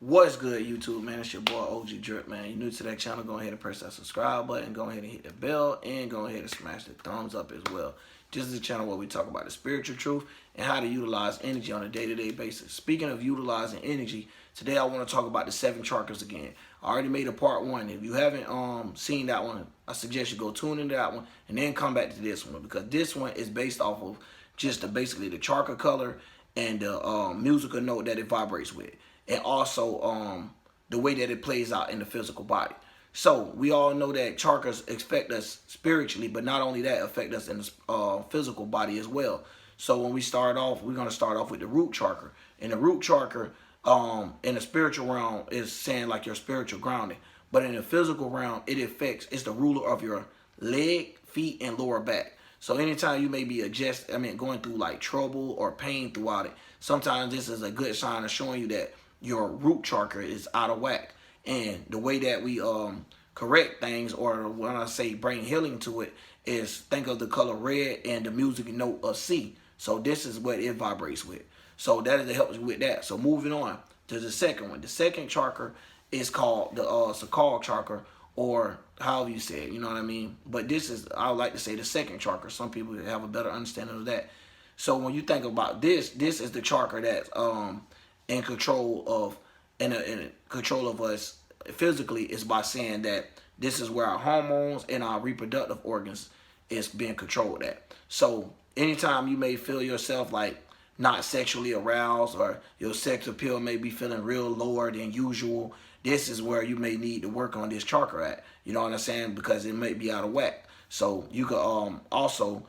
What's good, YouTube, man? It's your boy OG Drip, man. You're new to that channel, go ahead and press that subscribe button, go ahead and hit the bell, and go ahead and smash the thumbs up as well. This is a channel where we talk about the spiritual truth and how to utilize energy on a day-to-day basis. Speaking of utilizing energy, today I want to talk about the 7 chakras again. I already made a part 1. If you haven't seen that one, I suggest you go tune into that one and then come back to this one, because this one is based off of just basically the chakra color and the musical note that it vibrates with, and also the way that it plays out in the physical body. So we all know that chakras affect us spiritually, but not only that, affect us in the physical body as well. So when we start off, we're going to start off with the root chakra. And the root chakra in the spiritual realm is saying like your spiritual grounding. But in the physical realm, it's the ruler of your leg, feet, and lower back. So anytime you may be going through like trouble or pain throughout it, sometimes this is a good sign of showing you that your root chakra is out of whack. And the way that we correct things, or when I say bring healing to it, is think of the color red and the music note of C. So this is what it vibrates with. So that helps you with that. So moving on to the second one. The second chakra is called the Sacral chakra, or however you say it, you know what I mean? But this is, I would like to say, the second chakra. Some people have a better understanding of that. So when you think about this is the chakra that's in control of us physically, is by saying that this is where our hormones and our reproductive organs is being controlled at. So anytime you may feel yourself like not sexually aroused, or your sex appeal may be feeling real lower than usual, this is where you may need to work on this chakra at. You know what I'm saying? Because it may be out of whack. So you could also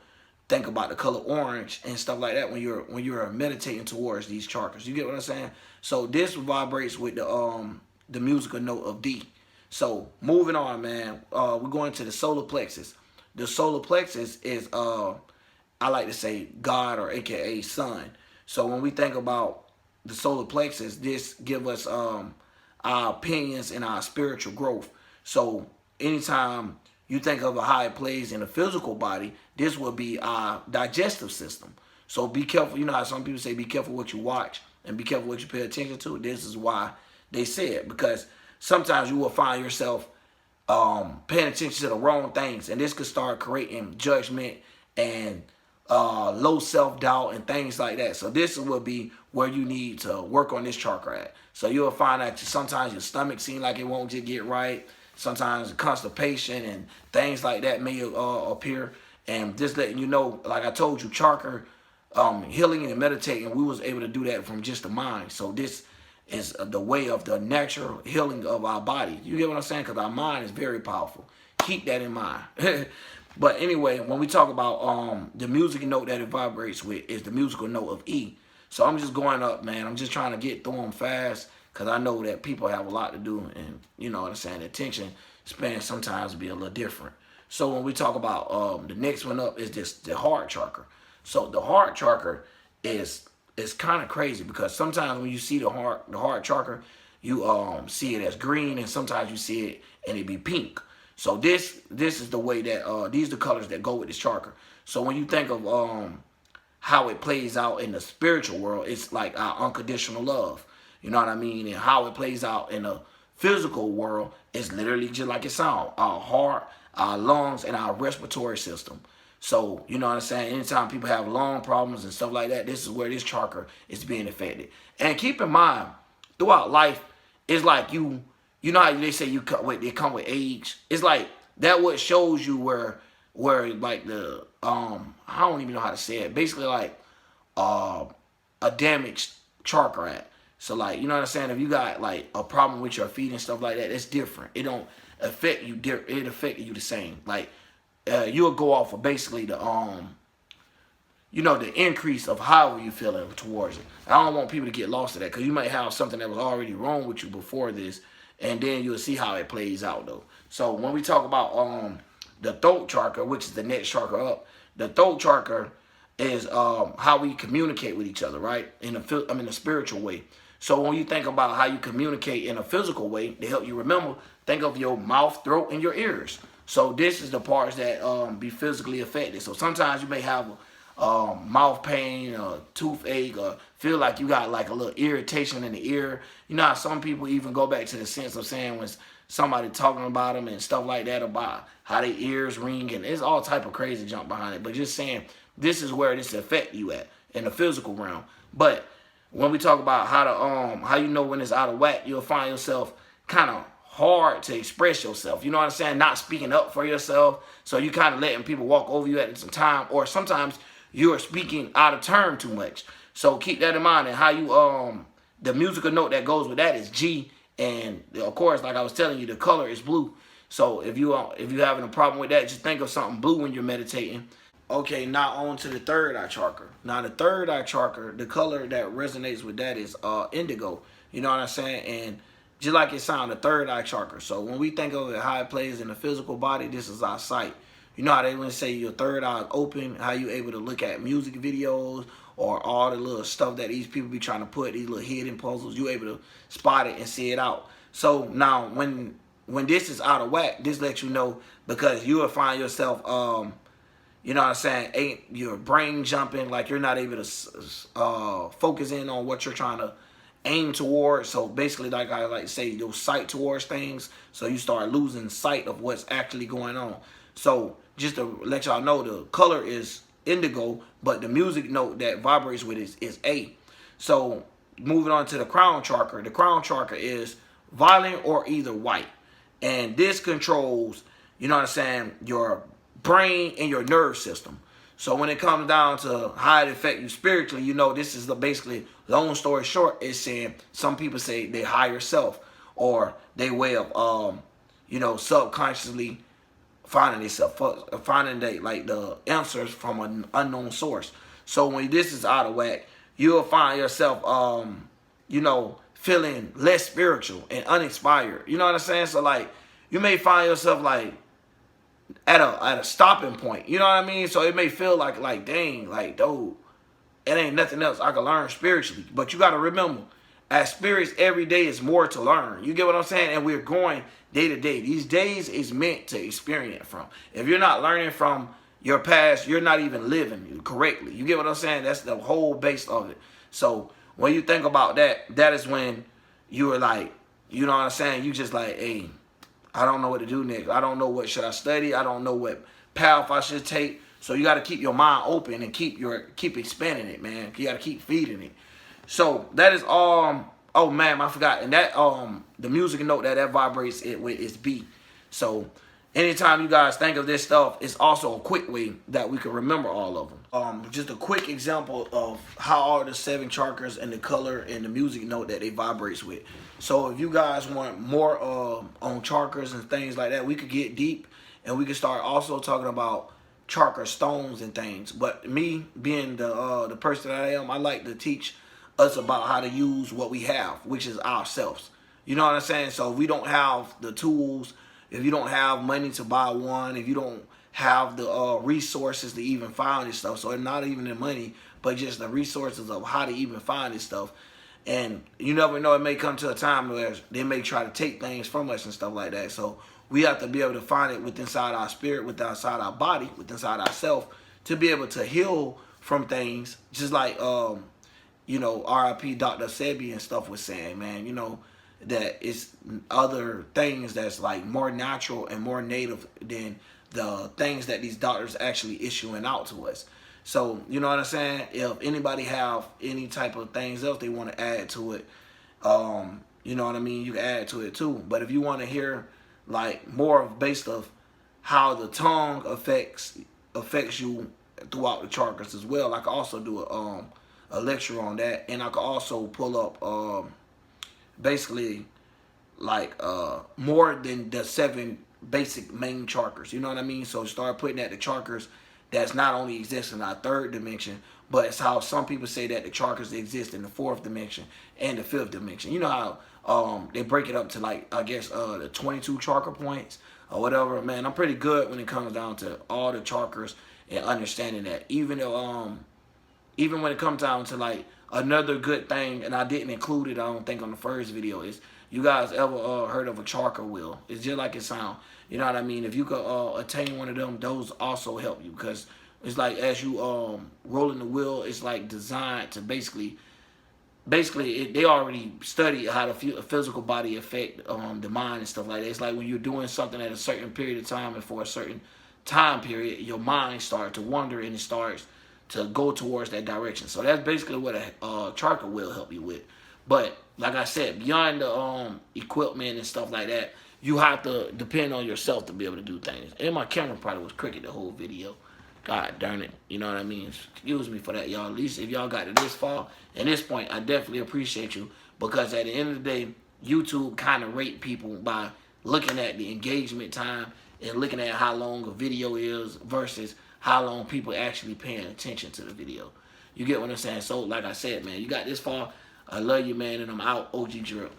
think about the color orange and stuff like that when you're meditating towards these chakras. You get what I'm saying? So this vibrates with the musical note of D. So moving on, man, we're going to the solar plexus. The solar plexus is I like to say God, or AKA sun. So when we think about the solar plexus, this give us our opinions and our spiritual growth. So anytime you think of how it plays in the physical body, this will be our digestive system. So be careful. You know how some people say be careful what you watch and be careful what you pay attention to? This is why they say it, because sometimes you will find yourself paying attention to the wrong things, and this could start creating judgment and low self-doubt and things like that. So this will be where you need to work on this chakra at. So you'll find that sometimes your stomach seems like it won't just get right. Sometimes constipation and things like that may appear. And just letting you know, like I told you, chakra healing and meditating, we was able to do that from just the mind. So this is the way of the natural healing of our body. You get what I'm saying? Because our mind is very powerful. Keep that in mind. But anyway, when we talk about the music note that it vibrates with is the musical note of E. So I'm just going up, man. I'm just trying to get through them fast, because I know that people have a lot to do, and you know what I'm saying, the attention span sometimes be a little different. So when we talk about the next one up is the heart chakra. So the heart chakra is kind of crazy, because sometimes when you see the heart chakra, you see it as green, and sometimes you see it and it be pink. So this is the way that these are the colors that go with this chakra. So when you think of how it plays out in the spiritual world, it's like our unconditional love. You know what I mean? And how it plays out in the physical world is literally just like it sounds. Our heart, our lungs, and our respiratory system. So, you know what I'm saying? Anytime people have lung problems and stuff like that, this is where this chakra is being affected. And keep in mind, throughout life, it's like you know how they say they come with age. It's like that what shows you where like the I don't even know how to say it. Basically like a damaged chakra at. So like, you know what I'm saying? If you got like a problem with your feet and stuff like that, it's different. It don't affect you. It affected you the same. Like you'll go off of basically the the increase of how you feeling towards it. I don't want people to get lost to that, because you might have something that was already wrong with you before this, and then you'll see how it plays out though. So when we talk about the throat chakra, which is the next chakra up, the throat chakra is how we communicate with each other, right? In a spiritual way. So when you think about how you communicate in a physical way, to help you remember, think of your mouth, throat, and your ears. So this is the parts that be physically affected. So sometimes you may have mouth pain or toothache, or feel like you got like a little irritation in the ear. You know how some people even go back to the sense of saying when somebody talking about them and stuff like that, about how their ears ring, and there's all type of crazy junk behind it. But just saying, this is where this affect you at in the physical realm. But when we talk about how you know when it's out of whack, you'll find yourself kind of hard to express yourself. You know what I'm saying? Not speaking up for yourself. So you kind of letting people walk over you at some time, or sometimes you are speaking out of turn too much. So keep that in mind. And how you the musical note that goes with that is G, and of course, like I was telling you, the color is blue. So if you having a problem with that, just think of something blue when you're meditating. Okay, now on to the third eye chakra. Now the third eye chakra, the color that resonates with that is indigo. You know what I'm saying? And just like it sounds, the third eye chakra. So when we think of it, how it plays in the physical body, this is our sight. You know how they want to say your third eye is open, how you able to look at music videos or all the little stuff that these people be trying to put, these little hidden puzzles, you able to spot it and see it out. So now when this is out of whack, this lets you know, because you will find yourself you know what I'm saying, ain't your brain jumping, like you're not able to focus in on what you're trying to aim towards. So basically, like I like to say, your sight towards things, so you start losing sight of what's actually going on. So just to let y'all know, the color is indigo, but the music note that vibrates with is A. So moving on to the crown chakra. The crown chakra is violet or either white. And this controls, you know what I'm saying, your brain and your nerve system. So when it comes down to how it affects you spiritually, you know, this is basically, long story short, is saying some people say they higher self, or they way of, you know, subconsciously finding the answers from an unknown source. So when this is out of whack, you'll find yourself, you know, feeling less spiritual and uninspired. You know what I'm saying? So like, you may find yourself like at a stopping point. You know what I mean? So it may feel like dang, like dude, it ain't nothing else I can learn spiritually. But you got to remember, as spirits, every day is more to learn. You get what I'm saying? And we're going day to day. These days is meant to experience from. If you're not learning from your past, you're not even living correctly. You get what I'm saying? That's the whole base of it. So when you think about that, that is when you are like, you know what I'm saying? You just like, hey, I don't know what to do next. I don't know what should I study. I don't know what path I should take. So you got to keep your mind open and keep expanding it, man. You got to keep feeding it. So that is oh man, I forgot. And that the music note that vibrates it with is B. So anytime you guys think of this stuff, it's also a quick way that we can remember all of them. Just a quick example of how all the 7 chakras and the color and the music note that they vibrates with. So if you guys want more on chakras and things like that, we could get deep, and we could start also talking about chakra stones and things. But me being the person that I am, I like to teach us about how to use what we have, which is ourselves. You know what I'm saying? So if we don't have the tools, if you don't have money to buy one, if you don't have the resources to even find this stuff, so it's not even the money, but just the resources of how to even find this stuff. And you never know, it may come to a time where they may try to take things from us and stuff like that. So we have to be able to find it within inside our spirit, within inside our body, within inside ourselves, to be able to heal from things. Just like, you know, R.I.P. Dr. Sebi and stuff was saying, man, you know, that it's other things that's like more natural and more native than the things that these doctors actually issuing out to us. So, you know what I'm saying? If anybody have any type of things else they want to add to it, you know what I mean? You can add to it too. But if you want to hear like more based of how the tongue affects you throughout the chakras as well, I can also do a lecture on that, and I can also pull up basically like more than the 7 basic main chakras. You know what I mean? So start putting at the chakras that's not only exist in our 3rd dimension, but it's how some people say that the chakras exist in the 4th dimension and the 5th dimension. You know how they break it up to like, I guess, the 22 chakra points or whatever. Man, I'm pretty good when it comes down to all the chakras and understanding that. Even though, even when it comes down to like another good thing, and I didn't include it, I don't think, on the first video, is you guys ever heard of a chakra wheel? It's just like it sounds. You know what I mean? If you could attain one of them, those also help you, because It's like as you rolling the wheel, it's like designed to basically they already study how the physical body affect the mind and stuff like that. It's like when you're doing something at a certain period of time and for a certain time period, your mind starts to wander and it starts to go towards that direction. So that's basically what a chakra will help you with. But like I said, beyond the equipment and stuff like that, you have to depend on yourself to be able to do things. And my camera probably was crooked the whole video. God darn it. You know what I mean? Excuse me for that, y'all. At least if y'all got to this far and this point, I definitely appreciate you. Because at the end of the day, YouTube kind of rate people by looking at the engagement time and looking at how long a video is versus how long people actually paying attention to the video. You get what I'm saying? So, like I said, man, you got this far. I love you, man, and I'm out. OG Drip.